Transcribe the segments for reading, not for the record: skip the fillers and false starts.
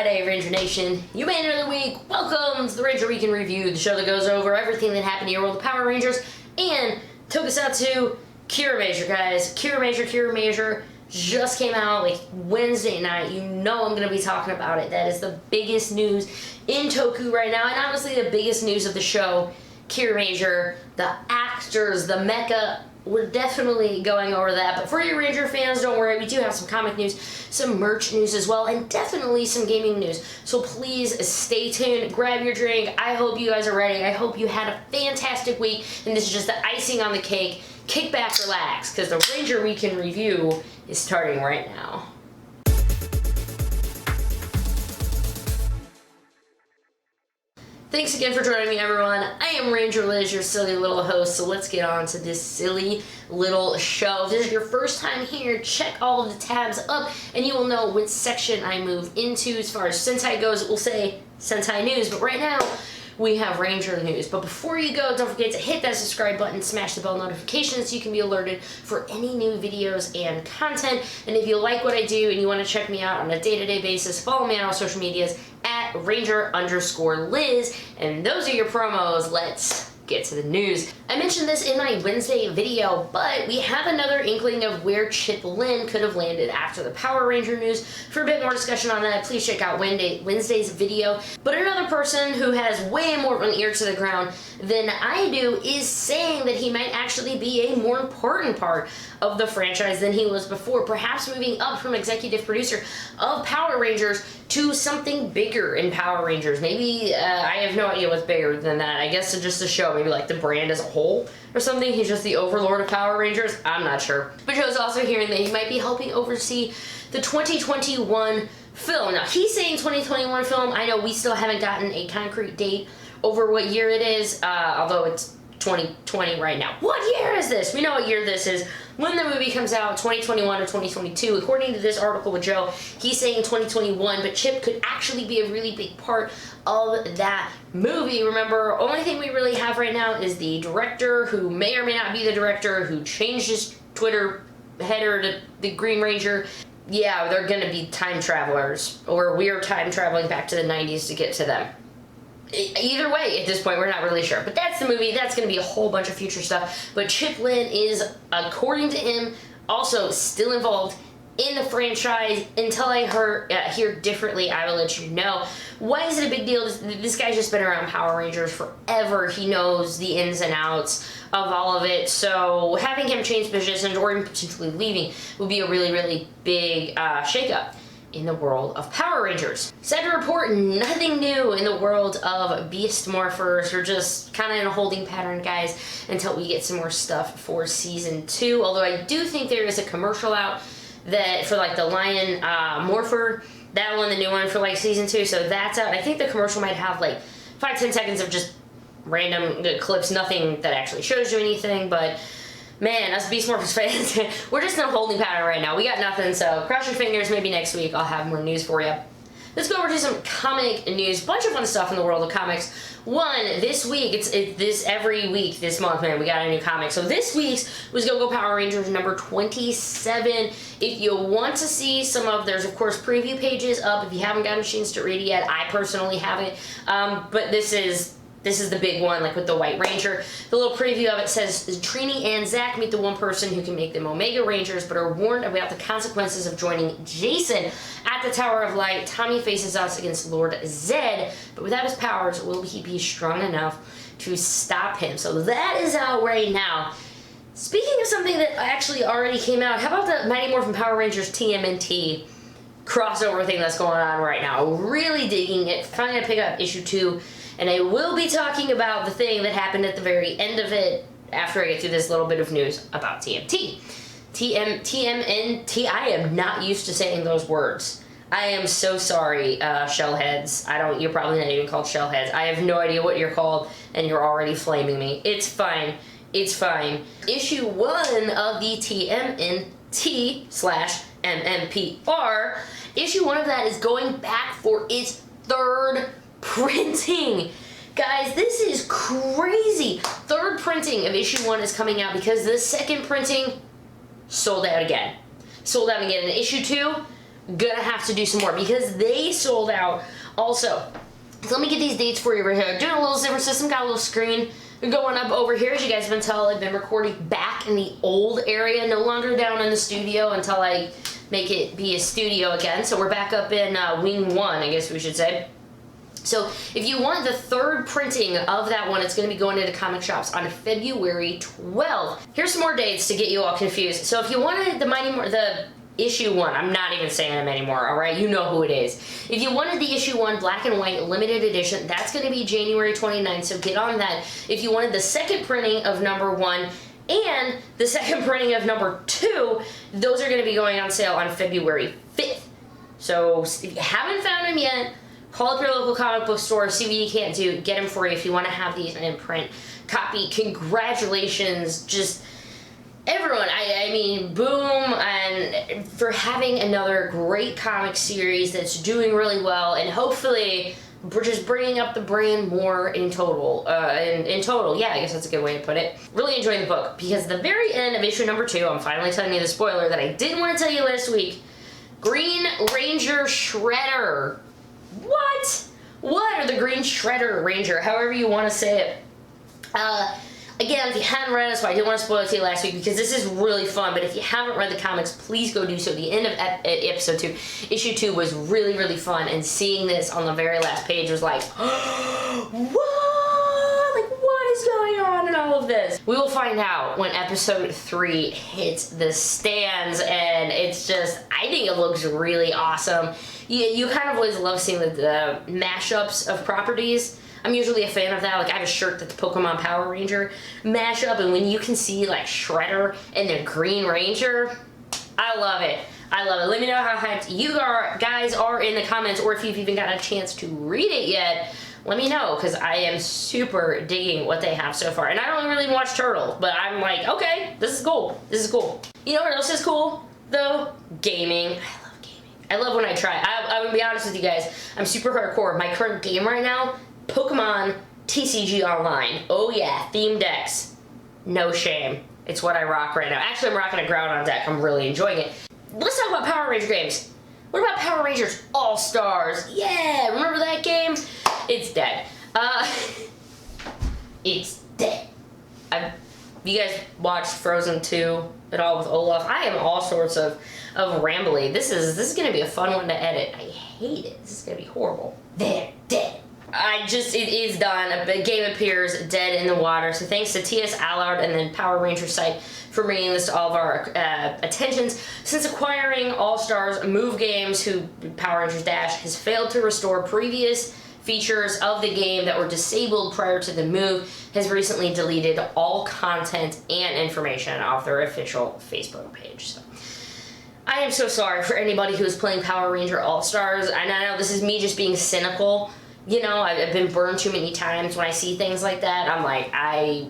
Friday, Ranger Nation. You made it another week. Welcome to the Ranger Week in Review, the show that goes over everything that happened in your world of Power Rangers and Tokusatsu Kiramager, guys. Kiramager just came out like Wednesday night. You know I'm going to be talking about it. That is the biggest news in Toku right now, and honestly the biggest news of the show, Kiramager, the actors, the mecha. We're definitely going over that, but for you Ranger fans, don't worry, we do have some comic news, some merch news as well, and definitely some gaming news. So please stay tuned, grab your drink. I hope you guys are ready. I hope you had a fantastic week, and this is just the icing on the cake. Kick back, relax, because the Ranger Week in Review is starting right now. Thanks again for joining me, everyone. I am Ranger Liz, your silly little host, so let's get on to this silly little show. If this is your first time here, check all of the tabs up, and you will know which section I move into. As far as Sentai goes, it will say Sentai News, but right now, we have Ranger News. But before you go, don't forget to hit that subscribe button, smash the bell notification so you can be alerted for any new videos and content. And if you like what I do and you want to check me out on a day-to-day basis, follow me on all social medias at Ranger_Liz. And those are your promos. Let's get to the news. I mentioned this in my Wednesday video, but we have another inkling of where Chip Lin could have landed after the Power Ranger news. For a bit more discussion on that, please check out Wednesday's video. But another person who has way more of an ear to the ground than I do is saying that he might actually be a more important part of the franchise than he was before, perhaps moving up from executive producer of Power Rangers to something bigger in Power Rangers. Maybe, I have no idea what's bigger than that. I guess it's just a show, maybe like the brand as a whole or something. He's just the overlord of Power Rangers. I'm not sure. But Joe's also hearing that he might be helping oversee the 2021 film. Now, he's saying 2021 film. I know we still haven't gotten a concrete date over what year it is, although it's 2020 right now. What year is this? We know what year this is. When the movie comes out, 2021 or 2022. According to this article with Joe, he's saying 2021, but Chip could actually be a really big part of that movie. Remember, only thing we really have right now is the director, who may or may not be the director, who changed his Twitter header to the Green Ranger. Yeah, they're gonna be time travelers, or we're time traveling back to the 90s to get to them. Either way, at this point, we're not really sure. But that's the movie. That's going to be a whole bunch of future stuff. But Chip Lin is, according to him, also still involved in the franchise. Until I hear differently, I will let you know. Why is it a big deal? This guy's just been around Power Rangers forever. He knows the ins and outs of all of it. So having him change positions or even potentially leaving would be a really, really big shakeup in the world of Power Rangers. Sad to report, nothing new in the world of Beast Morphers. We're just kind of in a holding pattern, guys, until we get some more stuff for Season 2. Although I do think there is a commercial out that for like the Lion Morpher, that one, the new one for like Season 2, so that's out. I think the commercial might have like 5-10 seconds of just random clips, nothing that actually shows you anything, but man, us Beast Morphers fans, we're just in a holding pattern right now. We got nothing, so cross your fingers. Maybe next week I'll have more news for you. Let's go over to some comic news. Bunch of fun stuff in the world of comics. One, this week, it's this every week this month, man, we got a new comic. So this week's was Go-Go Power Rangers number 27. If you want to see some of, there's of course preview pages up. If you haven't gotten a chance to read it yet, I personally haven't. But this is the big one, like with the White Ranger. The little preview of it says, Trini and Zach meet the one person who can make them Omega Rangers, but are warned about the consequences of joining Jason at the Tower of Light. Tommy faces us against Lord Zed, but without his powers, will he be strong enough to stop him? So that is out right now. Speaking of something that actually already came out, how about the Mighty Morphin Power Rangers TMNT crossover thing that's going on right now? Really digging it. Finally gonna pick up issue 2. And I will be talking about the thing that happened at the very end of it after I get through this little bit of news about TMT. TMNT, I am not used to saying those words. I am so sorry, shellheads. You're probably not even called shellheads. I have no idea what you're called, and you're already flaming me. It's fine. It's fine. Issue 1 of the TMNT/MMPR, issue 1 of that is going back for its 3rd printing. Guys, this is crazy. 3rd printing of issue 1 is coming out because the 2nd printing sold out again. Sold out again. In issue 2, gonna have to do some more because they sold out also. So let me get these dates for you right here. Doing a little zipper system, got a little screen going up over here. As you guys have been telling, I've been recording back in the old area, no longer down in the studio until I make it be a studio again. So we're back up in Wing 1, I guess we should say. So if you want the third printing of that one, it's going to be going into comic shops on February 12th. Here's some more dates to get you all confused. So if you wanted the issue 1, I'm not even saying them anymore, alright? You know who it is. If you wanted the issue 1 black and white limited edition, that's going to be January 29th, so get on that. If you wanted the second printing of number 1 and the second printing of number 2, those are going to be going on sale on February 5th. So if you haven't found them yet, call up your local comic book store, see what you can't do, get them for you if you want to have these in print copy. Congratulations, just everyone, I mean, boom, and for having another great comic series that's doing really well, and hopefully we're just bringing up the brand more in total. In total, yeah, I guess that's a good way to put it. Really enjoying the book, because the very end of issue number 2, I'm finally telling you the spoiler that I didn't want to tell you last week. Green Ranger Shredder. What? What? Or the Green Shredder Ranger, however you want to say it. Again, if you haven't read it, so I didn't want to spoil it to you last week because this is really fun, but if you haven't read the comics, please go do so. The end of episode 2, issue 2 was really, really fun, and seeing this on the very last page was like, what? Like, what is going on in all of this? We will find out when episode 3 hits the stands, and it's just, I think it looks really awesome. You kind of always love seeing the mashups of properties. I'm usually a fan of that. Like, I have a shirt that's Pokemon Power Ranger mashup, and when you can see, like, Shredder and the Green Ranger, I love it. I love it. Let me know how hyped you guys are in the comments, or if you've even got a chance to read it yet, let me know, because I am super digging what they have so far. And I don't really watch Turtle, but I'm like, okay, this is cool. This is cool. You know what else is cool, though? Gaming. I love gaming. I love when I try. I'm gonna be honest with you guys. I'm super hardcore. My current game right now, Pokemon TCG Online. Oh yeah, theme decks. No shame. It's what I rock right now. Actually, I'm rocking a Groudon deck. I'm really enjoying it. Let's talk about Power Ranger games. What about Power Rangers All-Stars? Yeah, remember that game? It's dead. It's dead. You guys watched Frozen 2 at all with Olaf? I am all sorts of rambly. This is gonna be a fun one to edit. I hate it. This is gonna be horrible. They're dead. It is done. The game appears dead in the water. So thanks to T.S. Allard and the Power Ranger site for bringing this to all of our attentions. Since acquiring All-Stars Move Games, who Power Rangers Dash has failed to restore previous features of the game that were disabled prior to the move, has recently deleted all content and information off their official Facebook page. So I am so sorry for anybody who is playing Power Ranger All-Stars. And I know this is me just being cynical. You know, I've been burned too many times when I see things like that. I'm like, I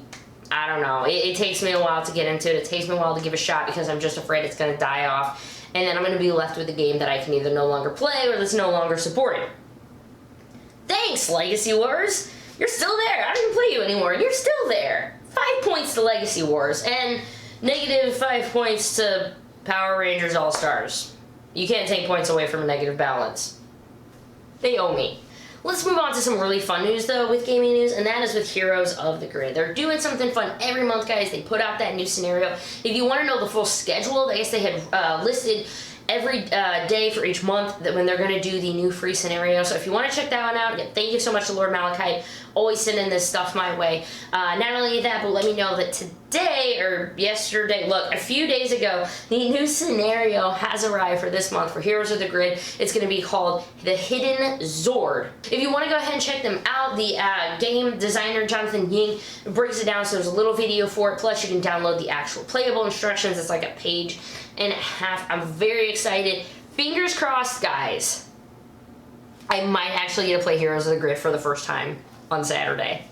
don't know. It takes me a while to get into it. It takes me a while to give a shot because I'm just afraid it's going to die off. And then I'm going to be left with a game that I can either no longer play or that's no longer supported. Thanks, Legacy Wars. You're still there. I don't even play you anymore. You're still there. 5 points to Legacy Wars and negative 5 points to Power Rangers All-Stars. You can't take points away from a negative balance. They owe me. Let's move on to some really fun news, though, with gaming news, and that is with Heroes of the Grid. They're doing something fun every month, guys. They put out that new scenario. If you want to know the full schedule, I guess they had listed every day for each month that when they're going to do the new free scenario. So if you want to check that one out, thank you so much to Lord Malachite. Always sending this stuff my way. Not only that, but let me know that today, or yesterday, look, a few days ago, the new scenario has arrived for this month for Heroes of the Grid. It's going to be called the Hidden Zord. If you want to go ahead and check them out, the game designer Jonathan Ying breaks it down, so there's a little video for it, plus you can download the actual playable instructions. It's like a page and a half. I'm very excited. Fingers crossed, guys. I might actually get to play Heroes of the Grid for the first time on Saturday.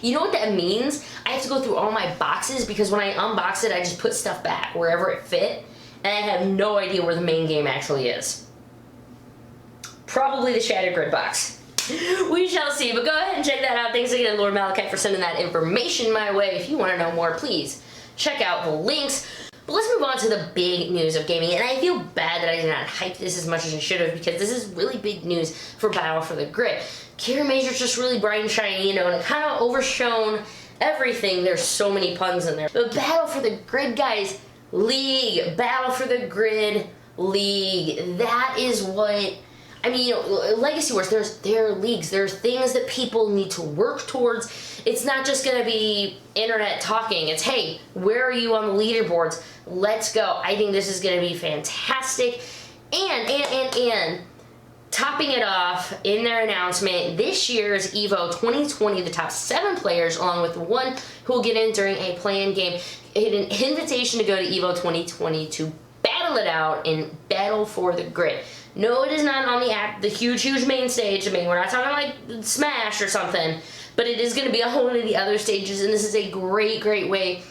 You know what that means? I have to go through all my boxes because when I unbox it, I just put stuff back wherever it fit, and I have no idea where the main game actually is. Probably the Shattered Grid box. We shall see, but go ahead and check that out. Thanks again, Lord Malachite, for sending that information my way. If you want to know more, please check out the links. But let's move on to the big news of gaming, and I feel bad that I did not hype this as much as I should have, because this is really big news for Battle for the Grid. Kirameiger's just really bright and shiny, you know, and it kind of overshone everything. There's so many puns in there. But Battle for the Grid, guys, League, Battle for the Grid, League. That is what, I mean, you know, Legacy Wars, there are leagues, there's things that people need to work towards. It's not just gonna be internet talking. It's, hey, where are you on the leaderboards? Let's go. I think this is gonna be fantastic. And topping it off in their announcement, this year's EVO 2020, the top 7 players, along with one who will get in during a play-in game, hit an invitation to go to EVO 2020 to battle it out in Battle for the Grid. No, it is not on the huge main stage. I mean, we're not talking like Smash or something, but it is going to be on one of the other stages, and this is a great way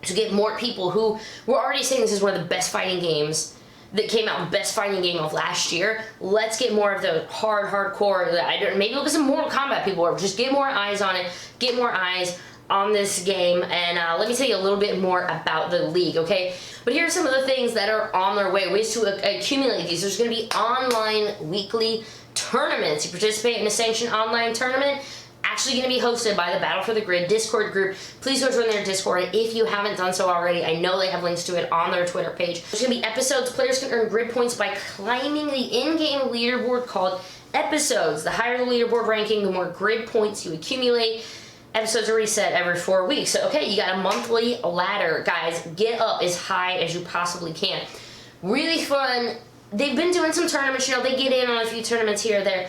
to get more people who were already saying this is one of the best fighting games that came out, best fighting game of last year. Let's get more of the hardcore, maybe look at some Mortal Kombat people, or just get more eyes on it, get more eyes on this game, and let me tell you a little bit more about the league, okay? But here are some of the things that are on their way, ways to accumulate these. There's going to be online weekly tournaments. You participate in a sanctioned online tournament, actually going to be hosted by the Battle for the Grid Discord group. Please go join their Discord if you haven't done so already. I know they have links to it on their Twitter page. There's going to be episodes. Players can earn grid points by climbing the in-game leaderboard called episodes. The higher the leaderboard ranking, the more grid points you accumulate. Episodes are reset every 4 weeks. So, okay, you got a monthly ladder. Guys, get up as high as you possibly can. Really fun. They've been doing some tournaments. You know, they get in on a few tournaments here or there.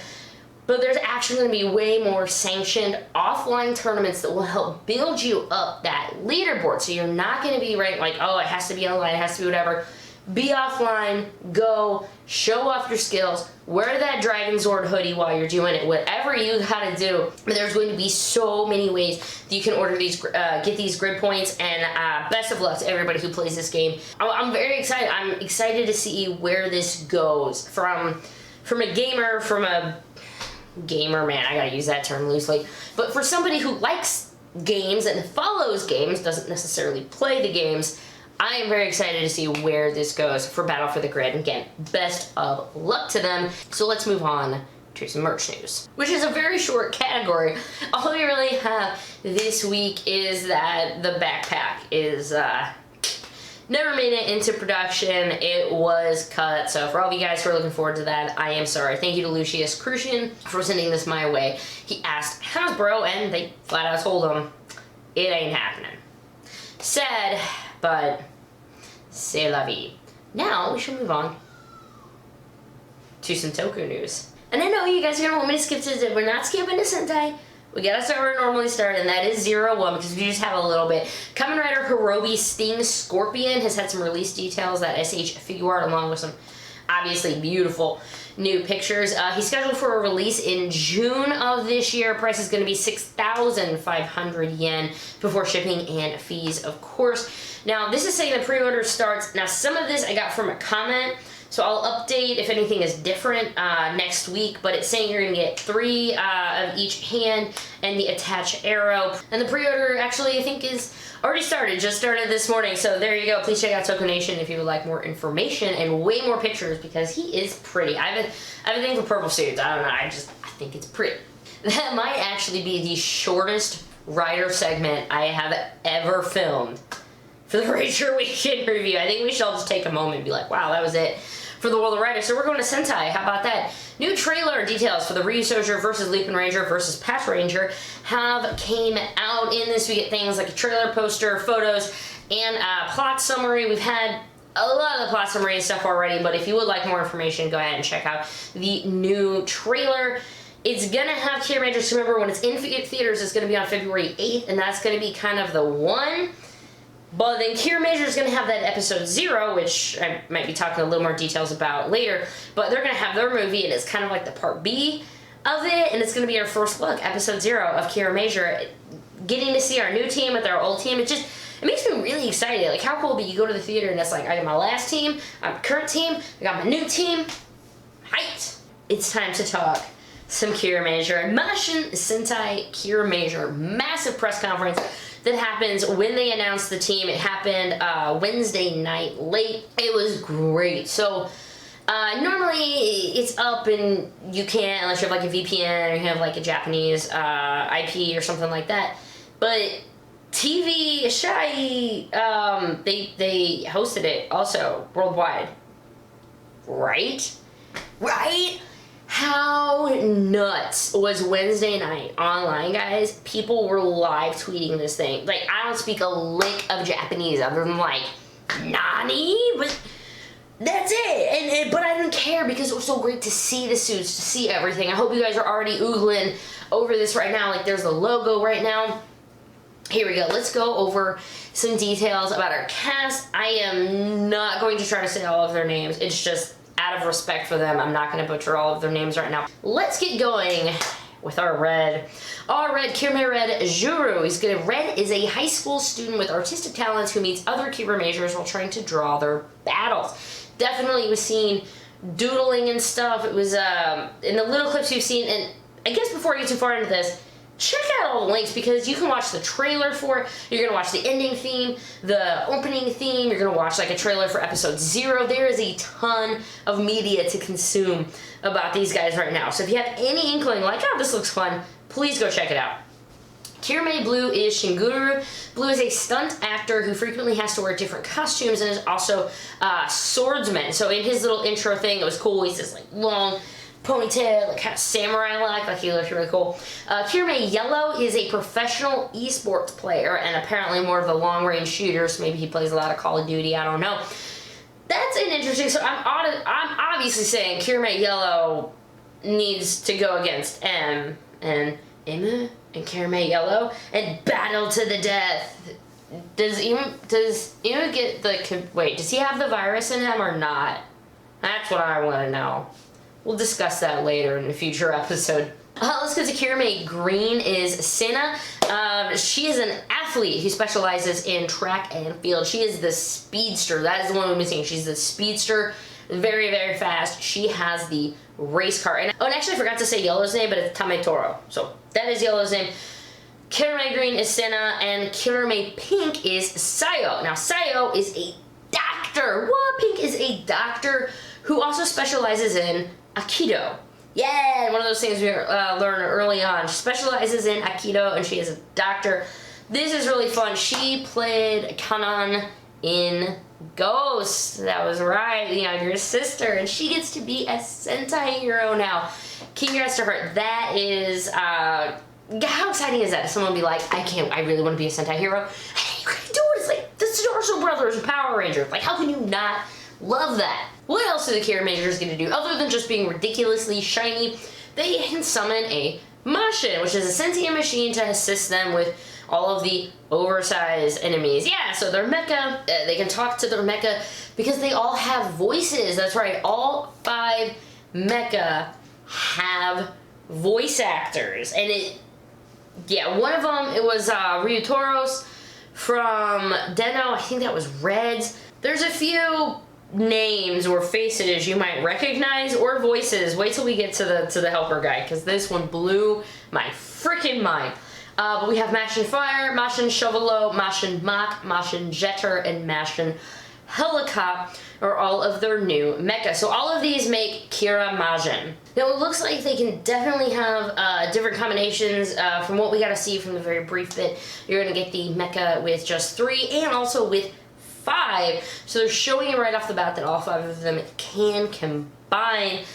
But there's actually going to be way more sanctioned offline tournaments that will help build you up that leaderboard. So you're not going to be ranked like, oh, it has to be online, it has to be whatever. Be offline, go, show off your skills, wear that Dragon Zord hoodie while you're doing it, whatever you gotta do. But there's going to be so many ways that you can order these, get these grid points, and best of luck to everybody who plays this game. I'm very excited. I'm excited to see where this goes. From a gamer, man, I gotta use that term loosely, but for somebody who likes games and follows games, doesn't necessarily play the games, I am very excited to see where this goes for Battle for the Grid. And again, best of luck to them. So let's move on to some merch news, which is a very short category. All we really have this week is that the backpack is never made it into production. It was cut. So for all of you guys who are looking forward to that, I am sorry. Thank you to Lucius Crusan for sending this my way. He asked Hasbro, and they flat out told him it ain't happening. Sad, but c'est la vie. Now we should move on to some TOKU news. And I know you guys are gonna want me to skip to, we're not skipping to Sentai. We gotta start where we normally start, and that is 01, because we just have a little bit. Kamen Rider Horobi Sting Scorpion has had some release details, that SH Figuart, along with some obviously beautiful new pictures. He's scheduled for a release in June of this year. Price is going to be 6,500 yen before shipping and fees, of course. Now, this is saying the pre-order starts. Now, some of this I got from a comment, so I'll update if anything is different next week, but it's saying you're going to get 3 of each hand and the attached arrow. And the pre-order actually, I think, is already started, just started this morning, so there you go. Please check out TOKU Nation if you would like more information and way more pictures, because he is pretty. I have a thing for purple suits. I don't know, I think it's pretty. That might actually be the shortest Rider segment I have ever filmed for the Ranger Weekend Review. I think we should all just take a moment and be like, wow, that was it for the world of Rider. So we're going to Sentai. How about that? New trailer details for the Ryusoulger versus Lupinranger versus Patranger have came out in this. We get things like a trailer poster, photos, and a plot summary. We've had a lot of the plot summary and stuff already, but if you would like more information, go ahead and check out the new trailer. It's gonna have Kiramager. So remember, when it's in theaters, it's gonna be on February 8th, and that's gonna be kind of the one. But then Kiramager is going to have that episode 0, which I might be talking a little more details about later. But they're going to have their movie, and it's kind of like the part B of it. And it's going to be our first look, episode 0 of Kiramager. Getting to see our new team with our old team, it makes me really excited. Like, how cool would it be you go to the theater and it's like, I got my last team, my current team, I got my new team. Height! It's time to talk some Kiramager. Mashin Sentai Kiramager. Massive press conference. that happens when they announce the team. It happened Wednesday night late. It was great. So normally it's up and you can't, unless you have like a VPN or you have like a Japanese IP or something like that. But TV Shai, they hosted it also worldwide. Right? How nuts was Wednesday night online, guys? People were live tweeting this thing. Like, I don't speak a lick of Japanese other than like, Nani? But that's it. But I didn't care because it was so great to see the suits, to see everything. I hope you guys are already oogling over this right now. Like, there's the logo right now. Here we go. Let's go over some details about our cast. I am not going to try to say all of their names. It's just out of respect for them. I'm not going to butcher all of their names right now. Let's get going with our Red. Our Red, Kirame Red Juru. Red is a high school student with artistic talents who meets other Kiramagers while trying to draw their battles. Definitely was seen doodling and stuff. It was in the little clips you've seen, and I guess before I get too far into this, check out all the links because you can watch the trailer for it. You're going to watch the ending theme, the opening theme. You're going to watch like a trailer for episode 0. There is a ton of media to consume about these guys right now. So if you have any inkling like, oh, this looks fun, please go check it out. Kirame Blue is Shinguru. Blue is a stunt actor who frequently has to wear different costumes and is also a swordsman. So in his little intro thing, it was cool. He's this like long ponytail, like kind of samurai-like, he looked really cool. Kirame Yellow is a professional esports player and apparently more of the long-range shooters. Maybe he plays a lot of Call of Duty, I don't know. That's an interesting, so I'm obviously saying Kirame Yellow needs to go against M and Emma and Kirame Yellow and battle to the death. Does Emma get the, wait, does he have the virus in him or not? That's what I want to know. We'll discuss that later in a future episode. Let's go to Kirame Green is Sina. She is an athlete who specializes in track and field. She is the speedster. That is the one we're missing. She's the speedster. Very, very fast. She has the race car. And actually I forgot to say Yellow's name, but it's Tame Toro. So that is Yellow's name. Kirame Green is Sina, and Kirame Pink is Sayo. Now Sayo is a doctor. What? Pink is a doctor who also specializes in Aikido. Yeah, one of those things we learned early on. She specializes in Aikido and she is a doctor. This is really fun. She played Kanan in Ghost. That was right, the younger sister. And she gets to be a Sentai hero now. Congrats to her. That is, how exciting is that? Someone be like, I really want to be a Sentai hero. Hey, you can do it. It's like the Starshield Brothers and Power Rangers. Like, how can you not love that? What else are the Kiramagers going to do? Other than just being ridiculously shiny, they can summon a Mashin, which is a sentient machine to assist them with all of the oversized enemies. Yeah, so their mecha, they can talk to their mecha because they all have voices. That's right, all 5 mecha have voice actors. And one of them, it was Ryutoros from Deno. I think that was Reds. There's a few names or faces you might recognize or voices. Wait till we get to the helper guy because this one blew my freaking mind. But we have Mashin Fire, Mashin Chevalo, Mashin Mach, Mashin Jetter, and Mashin Helicopter are all of their new mecha. So all of these make Kiramager. Now it looks like they can definitely have different combinations. From what we got to see from the very brief bit, you're going to get the mecha with just 3 and also with 5. So they're showing you right off the bat that all 5 of them can combine.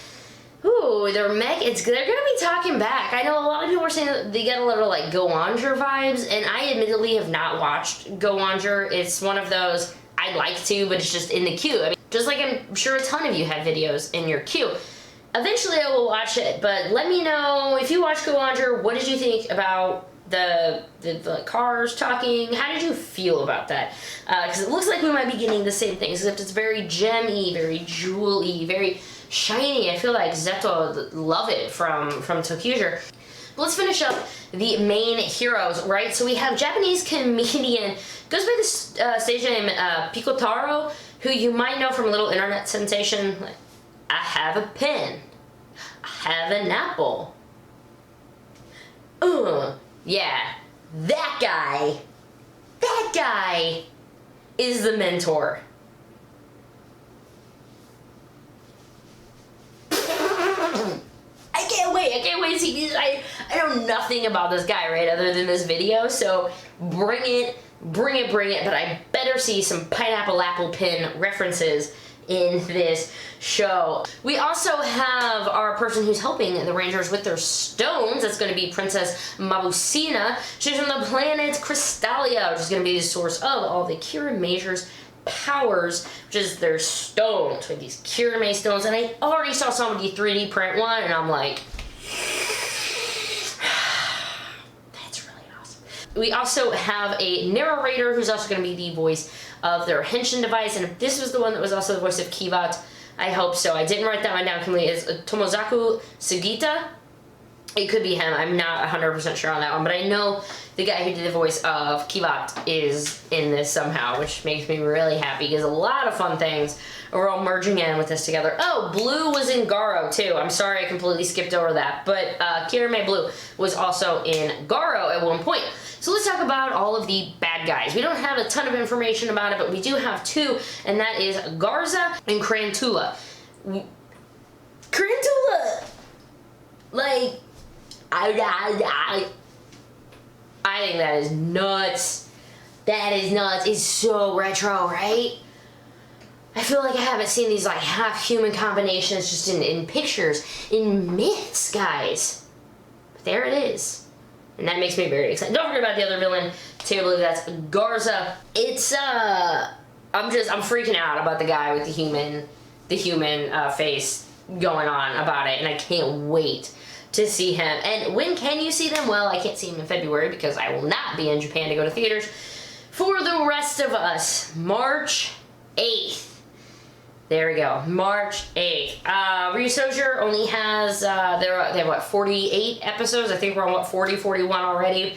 Ooh, they're gonna be talking back. I know a lot of people are saying that they get a little like Go-Onger vibes, and I admittedly have not watched Go-Onger. It's one of those I'd like to, but it's just in the queue. I mean, just like I'm sure a ton of you have videos in your queue. Eventually I will watch it, but let me know if you watch Go-Onger, what did you think about the cars talking? How did you feel about that? Because it looks like we might be getting the same thing, except it's very gemmy, very jewelly, very shiny. I feel like Zeto love it from TOKU. Let's finish up the main heroes, right? So we have Japanese comedian, goes by the stage name Pikotaro, who you might know from a little internet sensation, like, I have a pen, I have an apple. Yeah, that guy. That guy is the mentor. I can't wait to see these. I know nothing about this guy, right, other than this video, so bring it, but I better see some pineapple apple pin references in this show. We also have our person who's helping the Rangers with their stones. That's going to be Princess Mabusina. She's from the planet Crystallia, which is going to be the source of all the Kirameiger's powers, which is their stones, with these Kirame stones. And I already saw somebody 3D print one, and I'm like, that's really awesome. We also have a narrator who's also going to be the voice of their henshin device, and if this was the one that was also the voice of Kivat, I hope so. I didn't write that one down completely. It's Tomozaku Sugita. It could be him. I'm not 100% sure on that one, but I know the guy who did the voice of Kivat is in this somehow, which makes me really happy because a lot of fun things are all merging in with this together. Oh, Blue was in Garo too. I'm sorry I completely skipped over that, but Kirame Blue was also in Garo at one point. So let's talk about all of the bad guys. We don't have a ton of information about it, but we do have two, and that is Garza and Krantula. Krantula! Like, I think that is nuts. That is nuts. It's so retro, right? I feel like I haven't seen these like half-human combinations just in pictures, in myths, guys. But there it is. And that makes me very excited. Don't forget about the other villain, too. I believe that's Garza. It's, I'm freaking out about the guy with the human face going on about it, and I can't wait to see him. And when can you see them? Well, I can't see him in February because I will not be in Japan to go to theaters. For the rest of us, March 8th. There we go, March 8th. Ryusoulger only has, they have what, 48 episodes? I think we're on, what, 40, 41 already?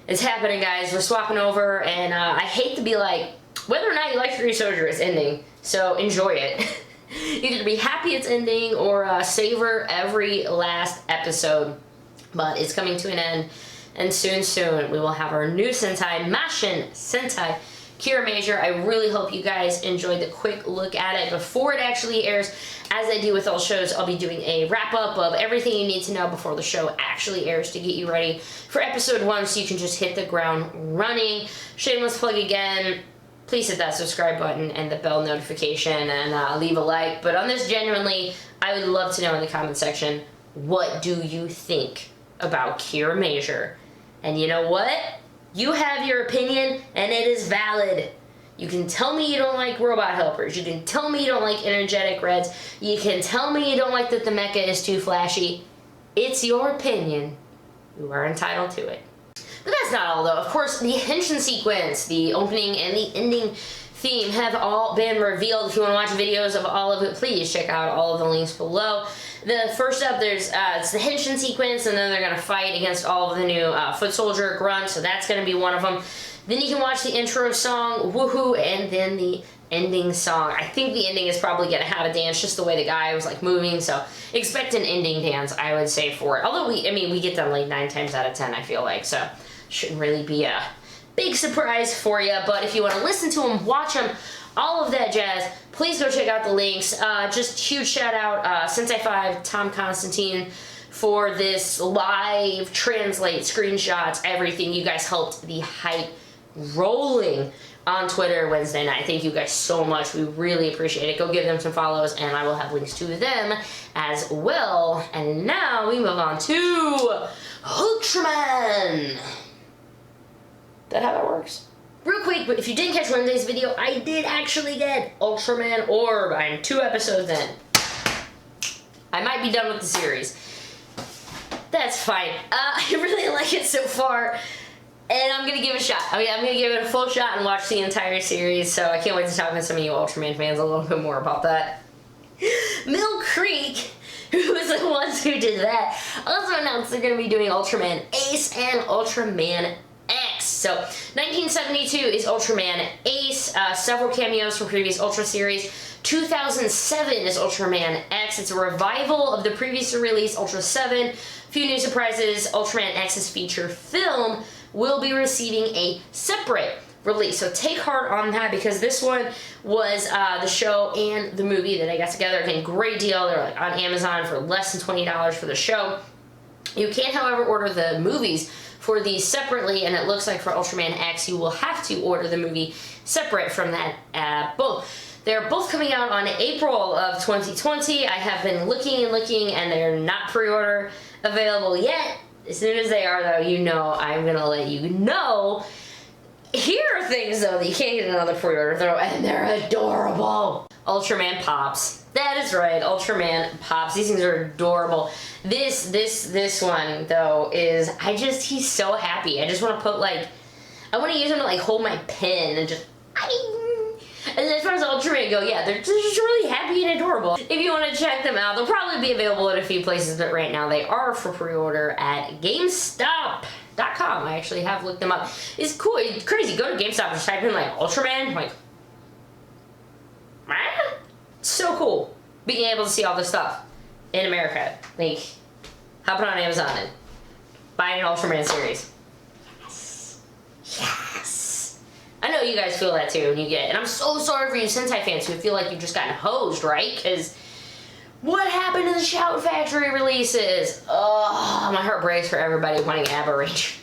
It's happening, guys. We're swapping over, and I hate to be like, whether or not you like Ryusoulger, it's ending, so enjoy it. Either be happy it's ending or savor every last episode. But it's coming to an end, and soon we will have our new Sentai, Mashin Sentai Kirameiger. I really hope you guys enjoyed the quick look at it before it actually airs. As I do with all shows, I'll be doing a wrap-up of everything you need to know before the show actually airs to get you ready for episode 1 so you can just hit the ground running. Shameless plug again. Please hit that subscribe button and the bell notification and leave a like. But on this, genuinely, I would love to know in the comment section, what do you think about Kirameiger? And you know what? You have your opinion, and it is valid. You can tell me you don't like robot helpers. You can tell me you don't like energetic reds. You can tell me you don't like that the mecha is too flashy. It's your opinion. You are entitled to it. But that's not all, though. Of course, the henshin sequence, the opening and the ending theme have all been revealed. If you want to watch videos of all of it, please check out all of the links below. The first up, there's it's the henshin sequence, and then they're going to fight against all of the new foot soldier grunts, so that's going to be one of them. Then you can watch the intro song, Woohoo, and then the ending song. I think the ending is probably going to have a dance, just the way the guy was like moving, so expect an ending dance, I would say, for it. Although, we get them like 9 times out of 10, I feel like, so shouldn't really be a big surprise for you. But if you want to listen to them, watch them, all of that jazz, please go check out the links. Just huge shout out, Sensei 5, Tom Constantine, for this live translate, screenshots, everything. You guys helped the hype rolling on Twitter Wednesday night. Thank you guys so much. We really appreciate it. Go give them some follows, and I will have links to them as well. And now we move on to Ultraman. Is that how that works? Real quick, but if you didn't catch Wednesday's video, I did actually get Ultraman Orb. I'm 2 episodes in. I might be done with the series. That's fine. I really like it so far, and I'm gonna give it a shot. I'm gonna give it a full shot and watch the entire series, so I can't wait to talk to some of you Ultraman fans a little bit more about that. Mill Creek, who was the ones who did that, also announced they're gonna be doing Ultraman Ace and Ultraman X. So 1972 is Ultraman Ace, several cameos from previous Ultra series. 2007 is Ultraman X. It's a revival of the previously released Ultra 7. Few new surprises: Ultraman X's feature film will be receiving a separate release. So take heart on that, because this one was the show and the movie that I got together. Again, great deal. They're like on Amazon for less than $20 for the show. You can, however, order the movies for these separately, and it looks like for Ultraman X, you will have to order the movie separate from that both. They're both coming out on April of 2020. I have been looking and looking, and they're not pre-order available yet. As soon as they are, though, you know I'm going to let you know. Here are things, though, that you can't get another pre-order, though, and they're adorable. Ultraman Pops. That is right, Ultraman Pops. These things are adorable. This one, though, is, he's so happy. I just want to put, like, I want to use him to, like, hold my pen and just, and as far as Ultraman go, yeah, they're just really happy and adorable. If you want to check them out, they'll probably be available at a few places, but right now they are for pre-order at GameStop.com. I actually have looked them up. It's cool, it's crazy. Go to GameStop and just type in, like, Ultraman, like, so cool being able to see all this stuff in America. Like, hopping on Amazon and buying an Ultraman series. Yes. Yes. I know you guys feel that too when you get it. And I'm so sorry for you Sentai fans who feel like you've just gotten hosed, right? Because what happened to the Shout Factory releases? Oh, my heart breaks for everybody wanting Aberranger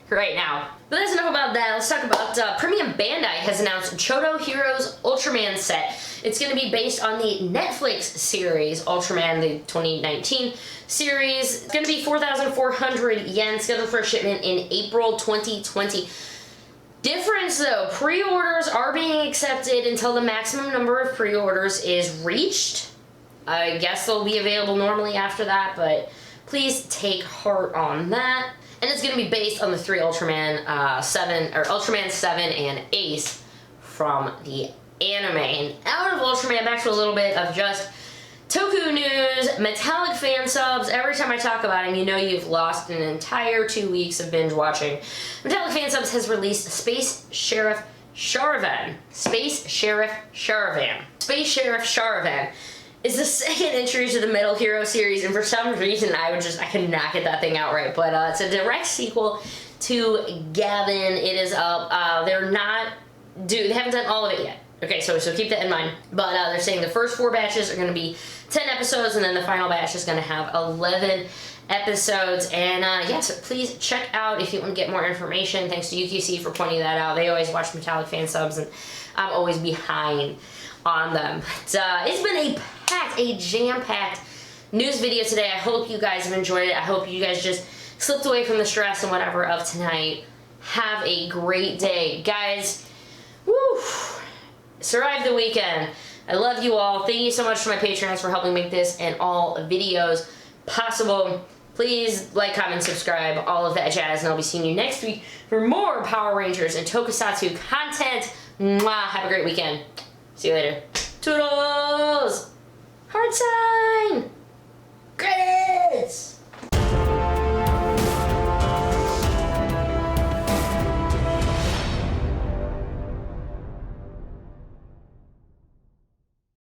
right now. But that's enough about that. Let's talk about Premium Bandai has announced Choto Heroes Ultraman set. It's going to be based on the Netflix series Ultraman, the 2019 series. It's going to be 4,400 yen, scheduled for shipment in April 2020. Difference though, pre-orders are being accepted until the maximum number of pre-orders is reached. I guess they'll be available normally after that, but please take heart on that. And it's going to be based on the three Ultraman 7, or Ultraman 7 and Ace from the anime. And out of Ultraman, back to a little bit of just Toku news, Metallic fan subs. Every time I talk about him, you know you've lost an entire 2 weeks of binge watching. Metallic fan subs has released Space Sheriff Sharavan. Space Sheriff Sharavan. Space Sheriff Sharavan is the second entry to the Metal Hero series, and for some reason I could not get that thing out right. But it's a direct sequel to Gavin. It is they haven't done all of it yet. Okay, so keep that in mind. But they're saying the first 4 batches are going to be 10 episodes, and then the final batch is going to have 11 episodes. And yeah, so please check out if you want to get more information. Thanks to UQC for pointing that out. They always watch Metallic fan subs, and I'm always behind on them. But it's been a jam-packed news video today. I hope you guys have enjoyed it. I hope you guys just slipped away from the stress and whatever of tonight. Have a great day. Guys, woo! Survive the weekend. I love you all. Thank you so much to my Patreons for helping make this and all videos possible. Please like, comment, subscribe, all of that jazz, and I'll be seeing you next week for more Power Rangers and Tokusatsu content. Mwah! Have a great weekend. See you later. Toodles! Heart sign! Great!